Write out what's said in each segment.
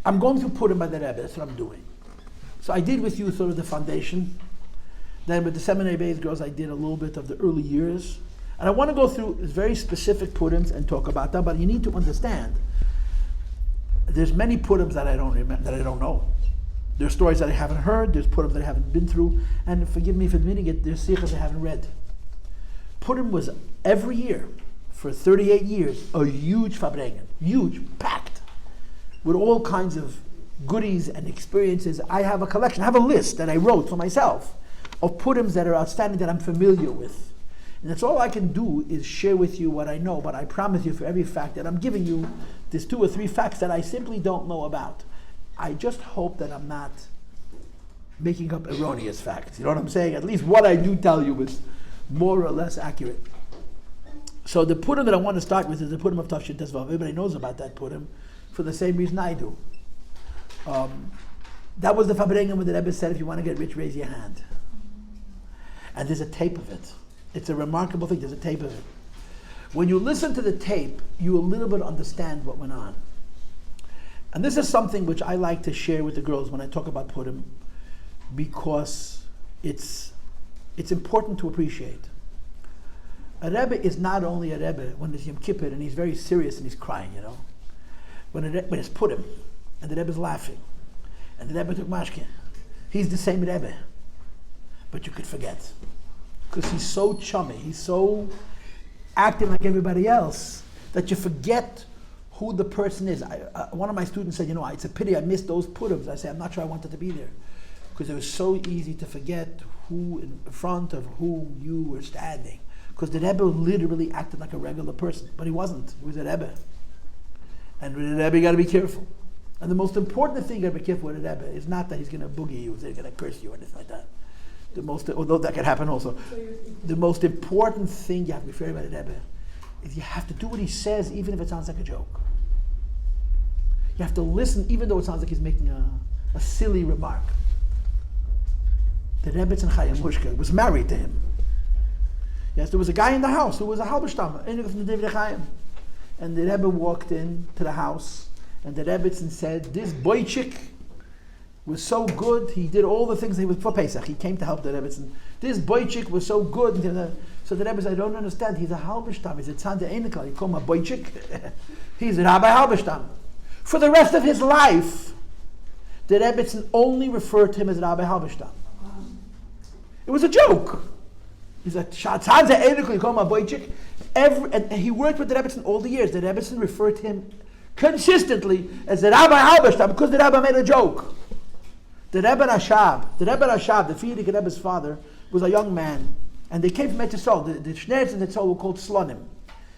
I'm going through Purim by the Rebbe. That's what I'm doing. So I did with you sort of the foundation. Then with the seminary based girls, I did a little bit of the early years. And I want to go through very specific Purims and talk about them, but you need to understand there's many Purims that I don't remember, that I don't know. There's stories that I haven't heard, there's Purims that I haven't been through, and forgive me for admitting it, there's Sichas I haven't read. Purim was every year, for 38 years, a huge Fabrengen, huge, packed, with all kinds of goodies and experiences. I have a collection, I have a list that I wrote for myself of Purims that are outstanding, that I'm familiar with. And that's all I can do is share with you what I know, but I promise you for every fact that I'm giving you, there's 2 or 3 facts that I simply don't know about. I just hope that I'm not making up erroneous facts. You know what I'm saying? At least what I do tell you is more or less accurate. So the Purim that I want to start with is the Purim of Tafshin Tezvav. Everybody knows about that Purim for the same reason I do. That was the Fabrengen when the Rebbe said, if you want to get rich, raise your hand. And there's a tape of it. It's a remarkable thing, there's a tape of it. When you listen to the tape, you a little bit understand what went on. And this is something which I like to share with the girls when I talk about Purim, because it's important to appreciate. A Rebbe is not only a Rebbe when it's Yom Kippur and he's very serious and he's crying, you know. When it's Purim and the Rebbe is laughing and the Rebbe took mashke, he's the same Rebbe, but you could forget. Because he's so chummy, he's so acting like everybody else that you forget who the person is. One of my students said, it's a pity I missed those Purims. I said, I'm not sure I wanted to be there. Because it was so easy to forget who in front of whom you were standing. Because the Rebbe literally acted like a regular person, but he wasn't. He was a Rebbe. And with a Rebbe, you got to be careful. And the most important thing you got to be careful with a Rebbe is not that he's going to boogie you, he's going to curse you or anything like that. Although that can happen also. The most important thing you have to be fair about a Rebbe is you have to do what he says, even if it sounds like a joke. You have to listen, even though it sounds like he's making a silly remark. The Rebbe in Chaya Mushka was married to him. Yes, there was a guy in the house who was a halberstamer, and the Rebbe walked in to the house, and the Rebbe said, "This boychik was so good. He did all the things he was for Pesach. He came to help the Rebbe. This boychik was so good." So the Rebbe said, "I don't understand. He's a halberstamer. He's a tzaddik einikal. You call him a boychik? He's a Rabbi halberstamer." For the rest of his life, the Rebbe only referred to him as Rabbi halberstamer. It was a joke. He's a tzaddik einikal. You call him a boychik. And he worked with the Rebbe all the years. The Rebbe referred to him consistently as the Rabbi halberstamer because the Rebbe made a joke. The Rebbe Rashab, the Frierdiker Rebbe's father, was a young man, and they came from Eretz Yisrael. The Shnerz and Eretz Yisrael were called Slonim.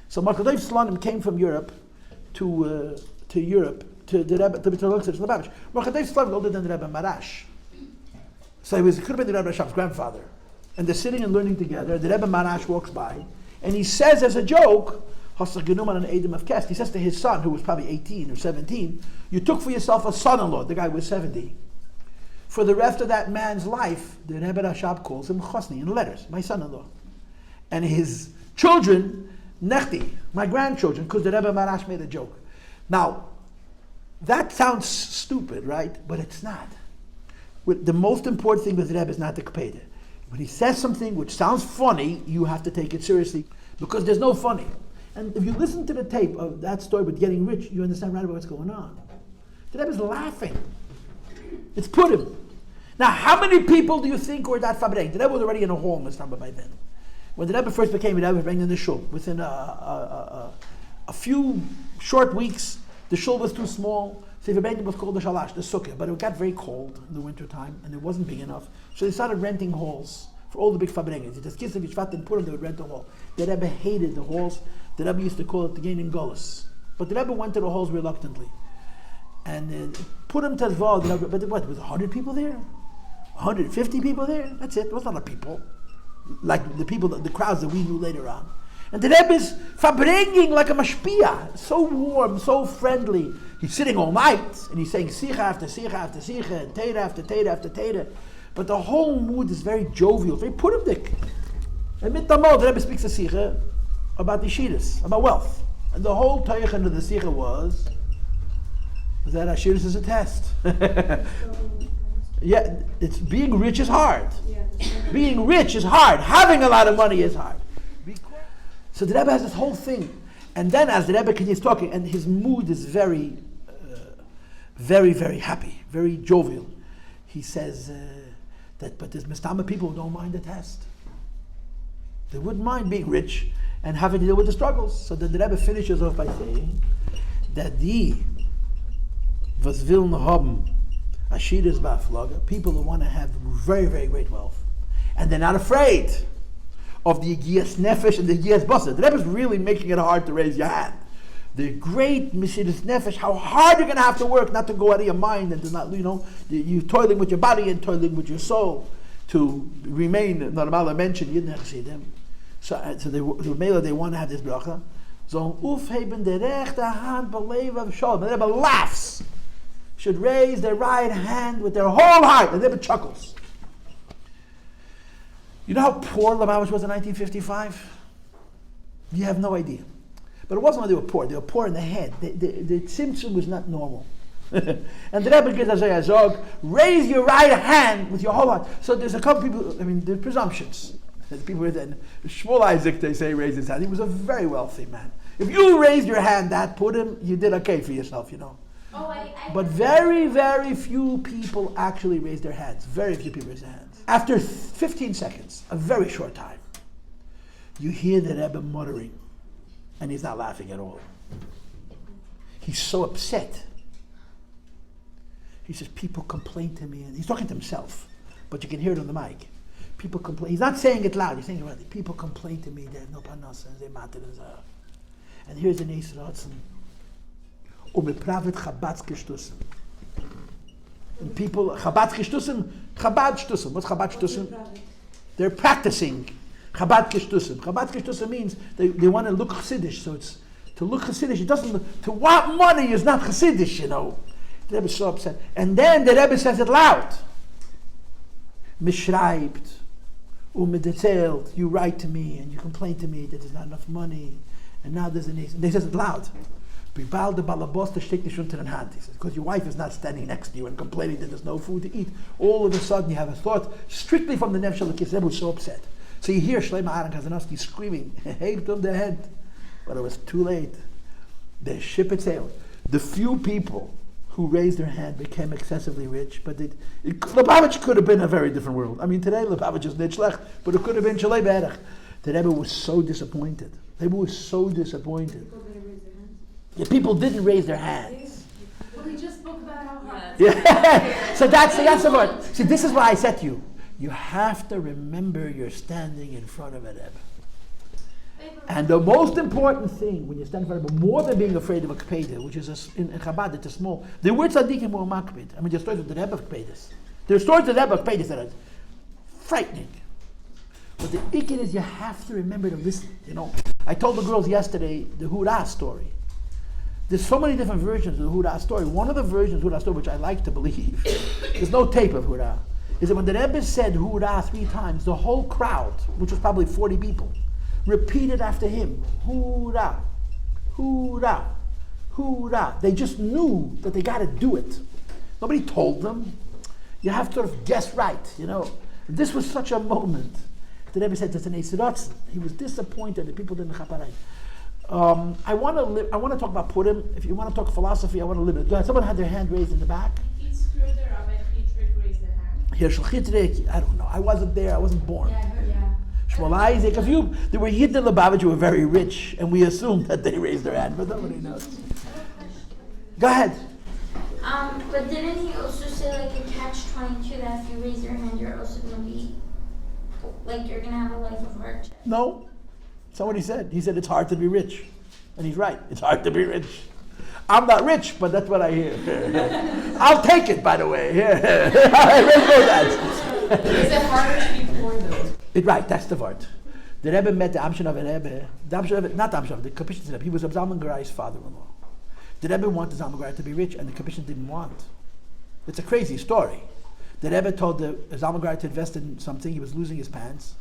So Markadev Slonim came from Europe to the Rebbe, to Lubavitch. Markadev Slonim was older than the Rebbe Marash. So it could have been the Rebbe Rashab's grandfather. And they're sitting and learning together. The Rebbe Marash walks by, and he says as a joke, he says to his son, who was probably 18 or 17, "You took for yourself a son-in-law." The guy was 70. For the rest of that man's life, the Rebbe Rashab calls him Chosni in letters, my son-in-law. And his children, Nechti, my grandchildren, because the Rebbe Marash made a joke. Now, that sounds stupid, right? But it's not. The most important thing with the Rebbe is not the Kpeda. When he says something which sounds funny, you have to take it seriously, because there's no funny. And if you listen to the tape of that story with getting rich, you understand right away what's going on. The Rebbe's laughing. It's Purim. Now, how many people do you think were that Fabrengen? The Rebbe was already in a hall in Istanbul by then. When the Rebbe first became a Rebbe, he was bringing in the shul. Within a few short weeks, the shul was too small, so the Rebbe was called the Shalash, the Sukkah. But it got very cold in the wintertime, and it wasn't big enough. So they started renting halls for all the big Fabrengens. Just Kislev, Shvat, and Purim, they would rent a hall. The Rebbe hated the halls. The Rebbe used to call it the Gain in Golos. But the Rebbe went to the halls reluctantly. And Purim Tezvav, but what, was 100 people there? 150 people there? That's it. It was not a lot of people. Like the crowds that we knew later on. And the Rebbe is Fabrengen like a mashpia. So warm, so friendly. He's sitting all night, and he's saying Sicha after Sicha after Sicha, and Teda after Teda after Teda. But the whole mood is very jovial, very Purimdik. And Mitamol, the Rebbe speaks a Sicha about the Yeshidus, about wealth. And the whole Teichen of the Sicha was, That Ashiris is a test. Yeah, it's being rich is hard. Being rich is hard. Having a lot of money is hard. So the Rebbe has this whole thing. And then as the Rebbe continues talking, and his mood is very, very happy, very jovial. He says but there's Mistama people who don't mind the test. They wouldn't mind being rich and having to deal with the struggles. So the Rebbe finishes off by saying that the was will haben ashiris ba'aflaga, people who want to have very great wealth, and they're not afraid of the Yigiyas Nefesh and the Yigiyas Basar. The Rebbe is really making it hard to raise your hand. The great Mesiras Nefesh, how hard you're going to have to work not to go out of your mind and to not, you're toiling with your body and toiling with your soul to remain, Normala mentioned, you didn't have to see them. So they want to have this bracha. So, aufheben der rechte Hand beleven of Shalom. The Rebbe laughs. Should raise their right hand with their whole heart. The Rebbe chuckles. You know how poor Lubavitch was in 1955? You have no idea. But it wasn't when they were poor. They were poor in the head. The tzimtzum was not normal. And the Rebbe gives us a zog, raise your right hand with your whole heart. So there's a couple people, there's presumptions. There's people with Shmuel Isaac, they say, raised his hand. He was a very wealthy man. If you raised your hand that Purim, you did okay for yourself, But very few people actually raised their hands. Very few people raised their hands. After 15 seconds, a very short time, you hear the Rebbe muttering, and he's not laughing at all. He's so upset. He says, people complain to me, and he's talking to himself, but you can hear it on the mic. People complain. He's not saying it loud, he's saying it loudly. People complain to me, they have no panas, and they matter as a. And here's the Neis Ratzon. And people, Chabad Shtusim. What's Chabad Shtusim? They're practicing Chabad Shtusim. Chabad Shtusim means they want to look Chassidish. So it's to look Chassidish. It doesn't. To want money is not Chassidish, The Rebbe is so upset. And then the Rebbe says it loud. Mishreibt, umedetzelt. You write to me and you complain to me that there's not enough money, and now there's an. And they says it loud. Because your wife is not standing next to you and complaining that there's no food to eat. All of a sudden you have a thought strictly from the Nefesh Elokis. Rebbe was so upset. So you hear Shlomo Aaron Kazanovsky screaming, hey, to the head. But it was too late. The ship had sailed. The few people who raised their hand became excessively rich, but Lubavitch could have been a very different world. Today Lubavitch is Nitzlech, but it could have been Shalei Berech. The Rebbe was so disappointed. The Rebbe was so disappointed. The people didn't raise their hands. Well, we just spoke about how hard. Yeah. So that's the word. See, this is why I said to you, you have to remember you're standing in front of a Rebbe. And the most important thing when you stand in front of a Rebbe, more than being afraid of a Kpeda, which is in Chabad, it's a small. The word tzaddikim or makpid. There's stories of the Rebbe of Kpedas. There are stories of the Rebbe of Kpedas that are frightening. But the ikid is you have to remember to listen. I told the girls yesterday the Hurrah story. There's so many different versions of the Hurrah story. One of the versions of the Hurrah story, which I like to believe, there's no tape of Hurrah, is that when the Rebbe said Hurrah 3 times, the whole crowd, which was probably 40 people, repeated after him, Hurrah, Hurrah, Hurrah. They just knew that they got to do it. Nobody told them. You have to sort of guess right, This was such a moment. The Rebbe said, that's an Neis Ratzon. He was disappointed that people didn't chaparayim. I want to talk about Purim. If you want to talk philosophy, I want to limit it. Someone had their hand raised in the back. It's true that Rabbi Chitrik raised their hand. Here, Chitrik, I don't know. I wasn't there. I wasn't born. Yeah. Shmuel Isaac. There were Yid in Lubavitch who were very rich, and we assumed that they raised their hand, but nobody knows. Go ahead. But didn't he also say a catch-22 that if you raise your hand, you're also going to be you're going to have a life of hardship? No. That's not what he said. He said it's hard to be rich. And he's right. It's hard to be rich. I'm not rich, but that's what I hear. I'll take it, by the way. Is it harder to be poor, though? Right, that's the word. The Rebbe met the Amshin of a Rebbe. The Kapishn Rebbe. He was Zalman Garai's father-in-law. The Rebbe wanted Zalman Garai to be rich, and the Kapishn didn't want. It's a crazy story. The Rebbe told the Zalman Garai to invest in something. He was losing his pants.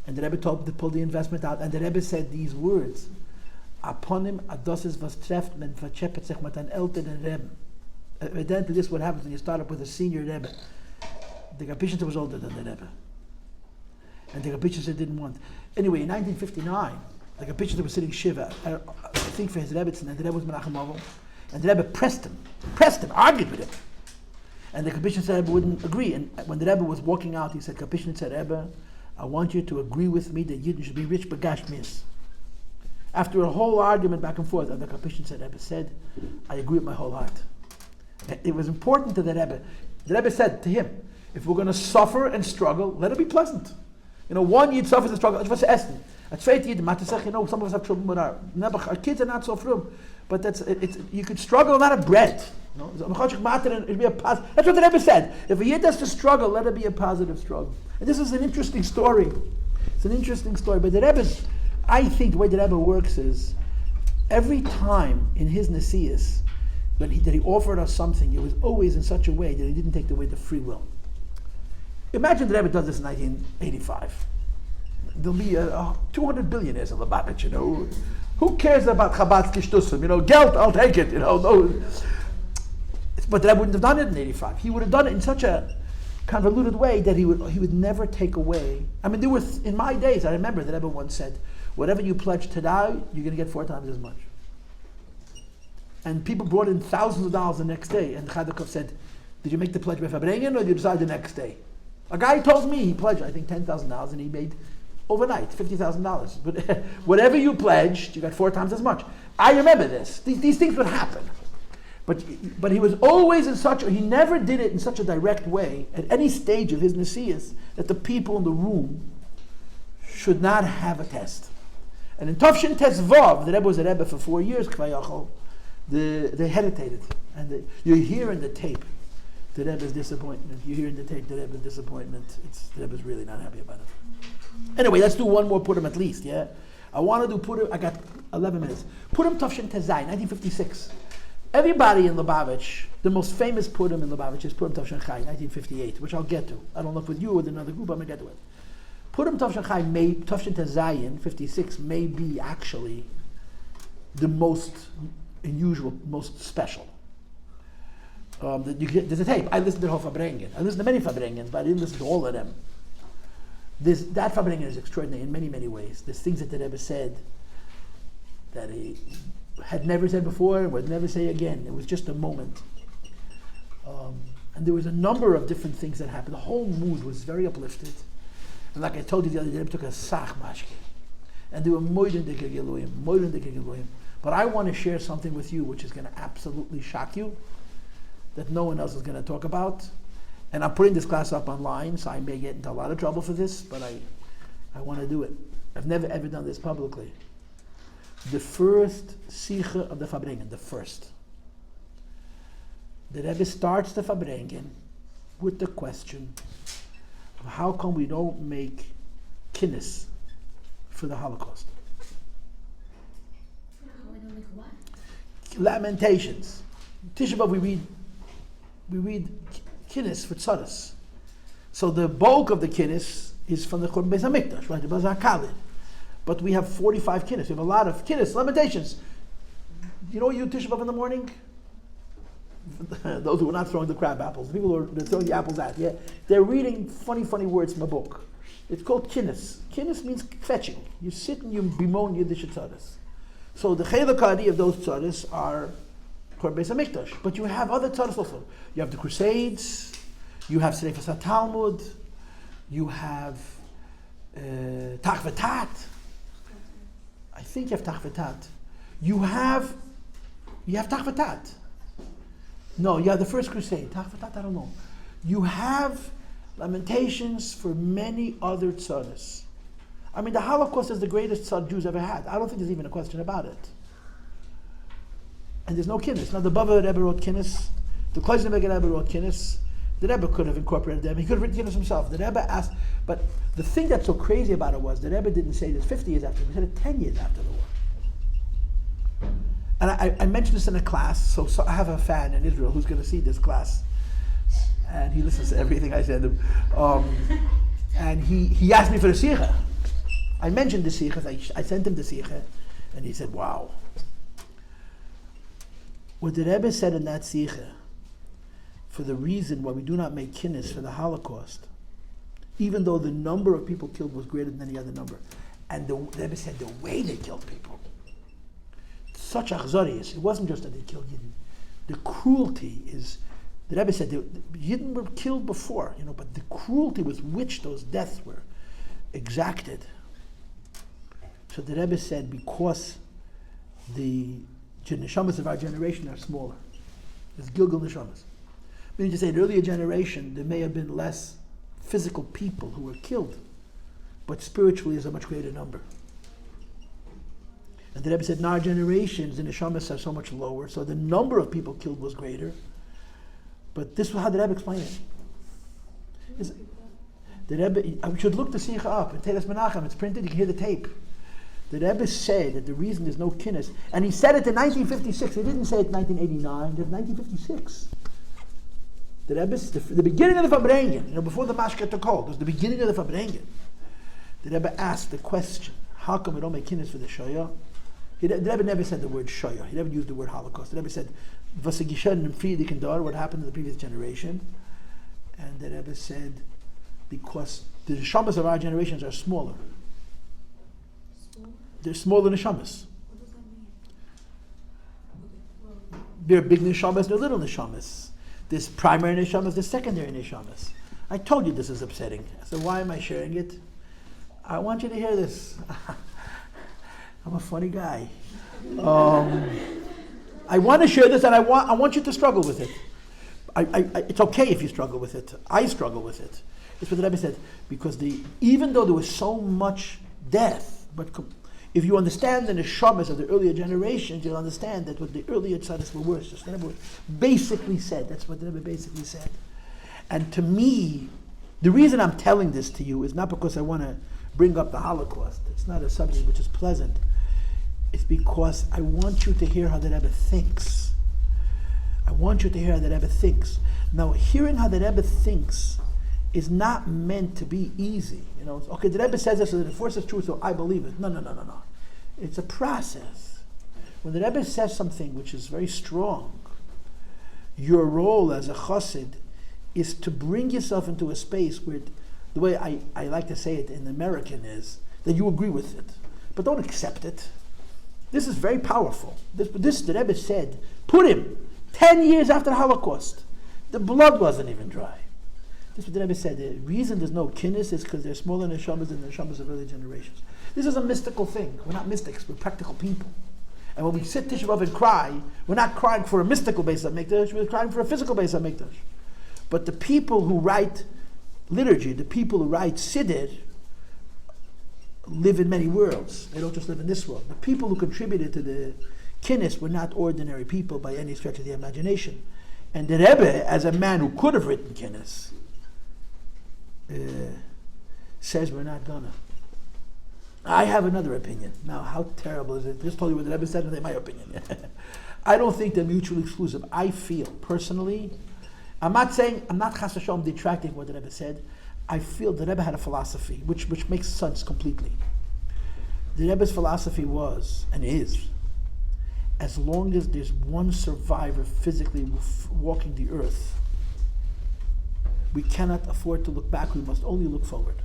And the Rebbe told him to pull the investment out. And the Rebbe said these words. Upon him, Adosses was treft, men verchepet sich mit an Eltern and Rebbe. evidently this is what happens when you start up with a senior Rebbe. The Kapishita was older than the Rebbe. And the Kapishita didn't want. Anyway, in 1959, the Kapishita was sitting Shiva, I think for his Rebbetzin, and the Rebbe was Menachem Avol. And the Rebbe pressed him, argued with him. And the Kapishita Rebbe wouldn't agree. And when the Rebbe was walking out, he said, Kapishita Rebbe, I want you to agree with me that Yidden should be rich b'gash mis. After a whole argument back and forth, and the Kapishita Rebbe said, I agree with my whole heart. It was important to the Rebbe. The Rebbe said to him, if we're going to suffer and struggle, let it be pleasant. One Yid suffers and struggles. It's Essen. At Zweit Yid, some of us have children with our kids are not so frum. But you could struggle and not have bread. It'd be a that's what the Rebbe said. If a Yid has to struggle, let it be a positive struggle. And this is an interesting story. It's an interesting story. But the Rebbe, I think the way the Rebbe works is, every time in his Nesias, that he offered us something, it was always in such a way that he didn't take away the free will. Imagine the Rebbe does this in 1985. There'll be 200 billionaires in Lubavitch, Who cares about Chabad's Kishtusim? Geld, I'll take it, no. But the Rebbe wouldn't have done it in 85. He would have done it in such a convoluted way that he would never take away. I mean, in my days, I remember the Rebbe once said, whatever you pledge today, you're going to get 4 times as much. And people brought in thousands of dollars the next day, and Chadakov said, did you make the pledge by Fabrengen, or did you decide the next day? A guy told me he pledged, I think, $10,000, and he made overnight $50,000. But whatever you pledged, you got 4 times as much. I remember this. These things would happen. But he was always he never did it in such a direct way at any stage of his Nesias that the people in the room should not have a test. And in Tovshin Tes Vav, the Rebbe was a Rebbe for 4 years, Kvayachol, they hesitated. And you hear in the tape the Rebbe's disappointment. You hear in the tape the Rebbe's disappointment. The Rebbe's really not happy about it. Anyway, let's do one more Purim at least, yeah? I want to do Purim, I got 11 minutes. Purim Tovshin Tezai, 1956. Everybody in Lubavitch, the most famous Purim in Lubavitch is Purim Tovshin Chai, 1958, which I'll get to. I don't know if with you or with another group, I'm going to get to it. Purim Tovshin Chai, Tovshin Tezayin, 56, may be actually the most unusual, most special. There's a tape. I listened to the whole Fabrengen. I listened to many Fabrengens, but I didn't listen to all of them. That Fabrengen is extraordinary in many, many ways. There's things that the Rebbe said that he had never said before and would never say again. It was just a moment. And there was a number of different things that happened. The whole mood was very uplifted. And like I told you the other day, the Rebbe took a sach mashke. And they were moiden de Gegeloyim. But I want to share something with you which is going to absolutely shock you, that no one else is going to talk about. And I'm putting this class up online, so I may get into a lot of trouble for this, but I want to do it. I've never ever done this publicly. The first Sicha of the Fabrengen, the first. The Rebbe starts the Fabrengen with the question of how come we don't make Kinos for the Holocaust? How we don't make what? Lamentations. Tisha B'Av we read Kinos for Tzaras. So the bulk of the Kinos is from the Churban Beis HaMikdash, right? The Beis HaKalid. But we have 45 Kinos. We have a lot of Kinos, Lamentations. You know what you do Tisha B'Av in the morning? Those who are not throwing the crab apples, the people who are throwing the apples out, yeah, they're reading funny words from a book. It's called Kinos. Kinos means fetching. You sit and you bemoan Yiddish tzaras. So the Chelak Ha'ari of those tzaras are Churban Beis HaMikdash. But you have other tzaras also. You have the Crusades, you have Seifas HaTalmud, you have Tachvatat. I think you have Tachvatat. You have Tachvatat. No, you have the First Crusade. Tachvatat, I don't know. You have Lamentations for many other tzaras. I mean, the Holocaust is the greatest tzad Jews ever had. I don't think there's even a question about it. And there's no Kinos. Now, the Bava Rebbe wrote Kinos. The Kloisenberg Rebbe wrote Kinos. The Rebbe could have incorporated them. He could have written Kinos himself. The Rebbe asked, but the thing that's so crazy about it was the Rebbe didn't say this 50 years after. He said it 10 years after the war. And I mentioned this in a class, so I have a fan in Israel who's going to see this class. And he listens to everything I send him. And he asked me for the Sikha. I mentioned the Sikha, I sent him the Sikha, and he said, wow. What the Rebbe said in that Sikha for the reason why we do not make Kinos for the Holocaust, even though the number of people killed was greater than any other number. And the Rebbe said the way they killed people, such achzarius, it wasn't just that they killed Yidden. The cruelty is, the Rebbe said the Yidden were killed before, but the cruelty with which those deaths were exacted. So the Rebbe said because the neshamas of our generation are smaller. There's Gilgal neshamas. Meaning to say, in the earlier generation, there may have been less physical people who were killed, but spiritually is a much greater number. And the Rebbe said, in our generations, the neshamas are so much lower, so the number of people killed was greater. But this is how the Rebbe explained it. The Rebbe, I should look the Sikha up in Teres Menachem. It's printed. You can hear the tape. The Rebbe said that the reason there's no Kinos, and he said it in 1956. He didn't say it in 1989. It was 1956. The Rebbe, the beginning of the Fabrengen, before the Mashke took hold, it was the beginning of the Fabrengen. The Rebbe asked the question, how come we don't make Kinos for the Shoyah? The Rebbe never said the word Shoyah. He never used the word Holocaust. The Rebbe said, was geschehen Friedrich Dar, what happened in the previous generation. And the Rebbe said, because the neshamas of our generations are smaller. They're smaller neshamas. What does that mean? There are big neshamas, there are little neshamas. There's primary neshamas, there's secondary neshamas. I told you this is upsetting. So why am I sharing it? I want you to hear this. I'm a funny guy. I want to share this, and I want you to struggle with it. It's okay if you struggle with it. I struggle with it. It's what the Rebbe said, because even though there was so much death, but if you understand the neshamas of the earlier generations, you'll understand that what the earlier tzaddiks were worse. Just the Rebbe basically said. That's what the Rebbe basically said. And to me, the reason I'm telling this to you is not because I want to bring up the Holocaust. It's not a subject which is pleasant. It's because I want you to hear how the Rebbe thinks. I want you to hear how the Rebbe thinks. Now, hearing how the Rebbe thinks is not meant to be easy. Okay, the Rebbe says this so that it forces truth, so I believe it. No. It's a process. When the Rebbe says something which is very strong, your role as a chassid is to bring yourself into a space where, the way I like to say it in American is, that you agree with it. But don't accept it. This is very powerful. This the Rebbe said, Purim, 10 years after the Holocaust. The blood wasn't even dry. This is what the Rebbe said. The reason there's no Kinos is because they're smaller neshamas than the neshamas of earlier generations. This is a mystical thing. We're not mystics, we're practical people. And when we sit Tisha B'Av and cry, we're not crying for a mystical Beis HaMikdash, we're crying for a physical Beis HaMikdash. But the people who write liturgy, the people who write Siddur, live in many worlds. They don't just live in this world. The people who contributed to the Kinos were not ordinary people by any stretch of the imagination. And the Rebbe, as a man who could have written Kinos, says we're not gonna. I have another opinion. Now, how terrible is it? Just told you what the Rebbe said, and that's my opinion. I don't think they're mutually exclusive. I feel, personally, I'm not chas v'shalom detracting what the Rebbe said. I feel the Rebbe had a philosophy, which makes sense completely. The Rebbe's philosophy was, and is, as long as there's one survivor physically walking the earth, we cannot afford to look back, we must only look forward.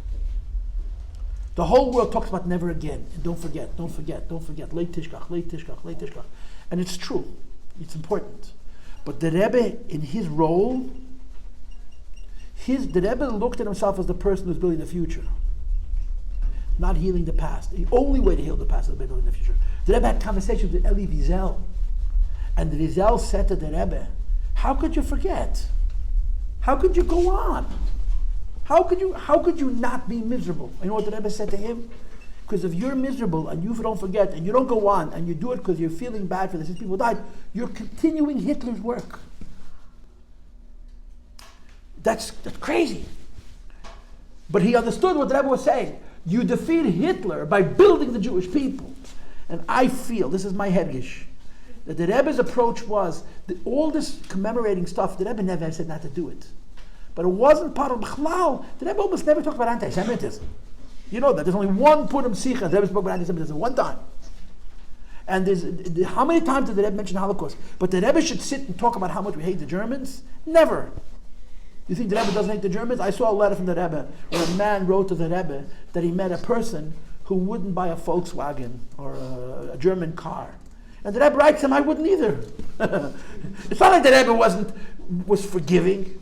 The whole world talks about never again, and don't forget, leit tishkach. And it's true, it's important. But the Rebbe, in his role, the Rebbe looked at himself as the person who's building the future, not healing the past. The only way to heal the past is by building the future. The Rebbe had conversations with Eli Wiesel, and the Wiesel said to the Rebbe, how could you forget? How could you go on? How could you not be miserable? You know what the Rebbe said to him? Because if you're miserable and you don't forget and you don't go on and you do it because you're feeling bad for this, people died, you're continuing Hitler's work. That's crazy. But he understood what the Rebbe was saying. You defeat Hitler by building the Jewish people. And I feel, this is my hedgish, that the Rebbe's approach was that all this commemorating stuff, the Rebbe never said not to do it. But it wasn't part of B'chlal. The Rebbe almost never talked about anti-Semitism. You know that. There's only one Purim Sikha the Rebbe spoke about anti-Semitism, one time. And how many times did the Rebbe mention the Holocaust? But the Rebbe should sit and talk about how much we hate the Germans? Never. You think the Rebbe doesn't hate the Germans? I saw a letter from the Rebbe where a man wrote to the Rebbe that he met a person who wouldn't buy a Volkswagen or a German car. And the Rebbe writes him, I wouldn't either. It's not like the Rebbe was forgiving,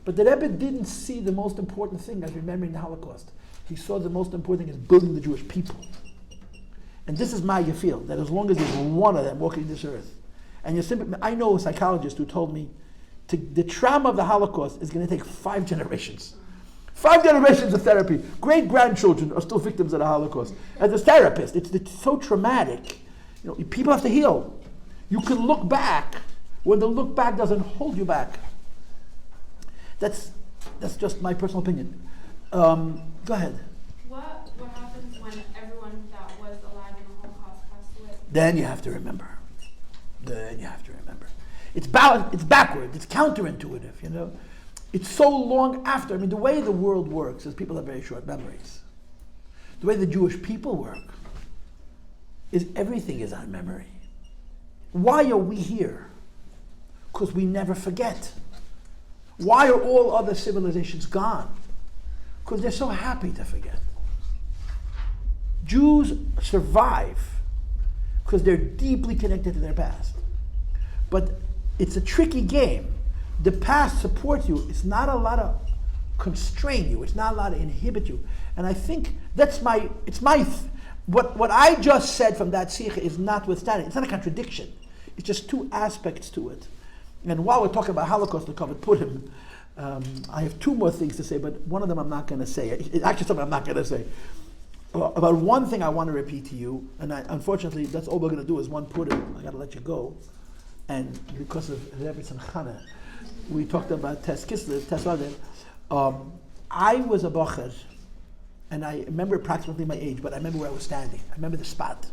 but the Rebbe didn't see the most important thing as remembering the Holocaust. He saw the most important thing as building the Jewish people. And this is my feel, that as long as there's one of them walking this earth, and I know a psychologist who told me the trauma of the Holocaust is going to take 5 generations. 5 generations of therapy. Great-grandchildren are still victims of the Holocaust. As a therapist, it's so traumatic. People have to heal. You can look back when the look back doesn't hold you back. That's just my personal opinion. Go ahead. What happens when everyone that was alive in the Holocaust passed away? Then you have to remember. It's backwards. It's counterintuitive. It's so long after. The way the world works is people have very short memories. The way the Jewish people work is everything is on memory. Why are we here? Because we never forget. Why are all other civilizations gone? Because they're so happy to forget. Jews survive because they're deeply connected to their past. But it's a tricky game. The past supports you. It's not allowed to constrain you. It's not allowed to inhibit you. And I think what I just said from that sikha is notwithstanding. It's not a contradiction. It's just 2 aspects to it. And while we're talking about Holocaust, we covered Purim. I have 2 more things to say, but one of them I'm not going to say. It's actually something I'm not going to say. About one thing I want to repeat to you, and unfortunately that's all we're going to do is one Purim. I got to let you go. And because of Rebbe and Chana, we talked about Tes Kislev, Tes Vadim. I was a bocher, and I remember approximately my age, but I remember where I was standing. I remember the spot.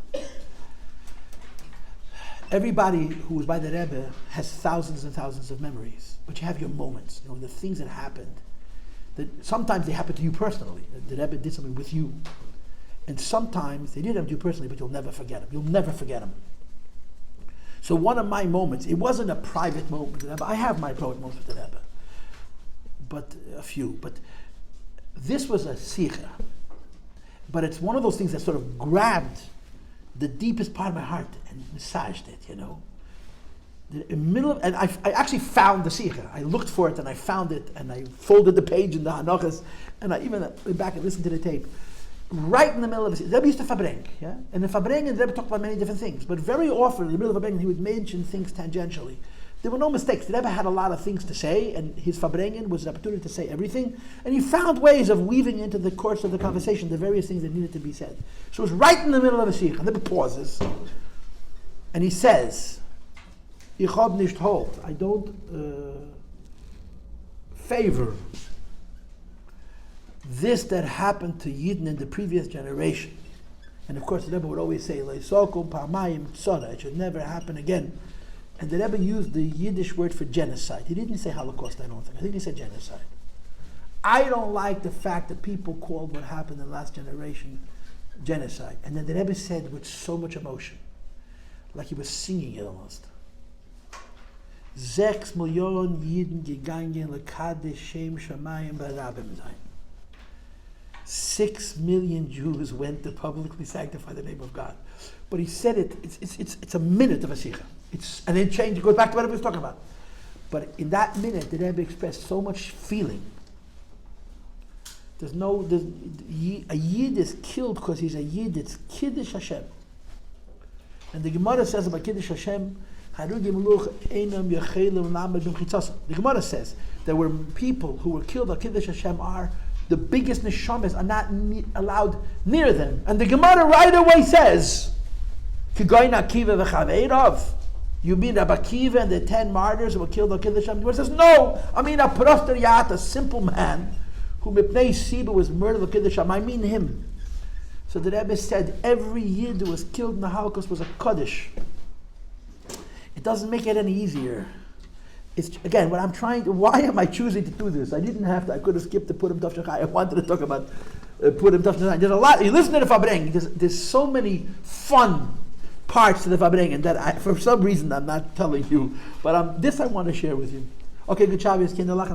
Everybody who was by the Rebbe has thousands and thousands of memories, but you have your moments, the things that happened. That sometimes they happen to you personally. The Rebbe did something with you. And sometimes they didn't have to do personally, but you'll never forget them. You'll never forget them. So one of my moments, it wasn't a private moment with the Rebbe. I have my private moments with the Rebbe, but a few. But this was a sikha. But it's one of those things that sort of grabbed the deepest part of my heart and massaged it, And I actually found the sikha. I looked for it and I found it and I folded the page in the Hanachas and I even went back and listened to the tape. Right in the middle of it, the Rebbe used to fabreng, yeah? And the fabreng, the Rebbe talked about many different things, but very often in the middle of fabreng, he would mention things tangentially. There were no mistakes. The Rebbe had a lot of things to say, and his fabrengen was an opportunity to say everything, and he found ways of weaving into the course of the conversation the various things that needed to be said. So it was right in the middle of a sikh, and the Rebbe pauses, and he says, Ich hab nicht hold. I don't favor this that happened to Yidden in the previous generation. And of course the Rebbe would always say, Leisokum pamayim tzara, it should never happen again. And the Rebbe used the Yiddish word for genocide. He didn't say Holocaust, I don't think. I think he said genocide. I don't like the fact that people called what happened in the last generation genocide. And then the Rebbe said with so much emotion, like he was singing it almost. 6 Millionen Yidden gegangen lekadish Shem Shamayim barabim sein. 6 million Jews went to publicly sanctify the name of God. But he said it's a minute of a sikha. And then change, it goes back to what I was talking about. But in that minute, the Rebbe expressed so much feeling. A Yid is killed because he's a Yid, it's Kiddush Hashem. And the Gemara says about Kiddush Hashem, the Gemara says there were people who were killed on Kiddush Hashem the biggest neshamas are not allowed near them. And the Gemara right away says, you mean Rabbi Akiva and the 10 martyrs who were killed on Kiddush Hashem? The Gemara says, no, I mean a prosteriyat, a simple man who mipnei Siba was murdered on Kiddush Hashem. I mean him. So the Rebbe said every Yid who was killed in the Holocaust was a Kaddish. It doesn't make it any easier. It's again what I'm trying to. Why am I choosing to do this? I didn't have to. I could have skipped the Purim Tov Shachai. I wanted to talk about Purim Tov Shachai. There's a lot. You listen to the Fabreng. There's so many fun parts to the Fabreng, and that for some reason I'm not telling you. But this I want to share with you. Okay, good Shabbos, Kinder Lach.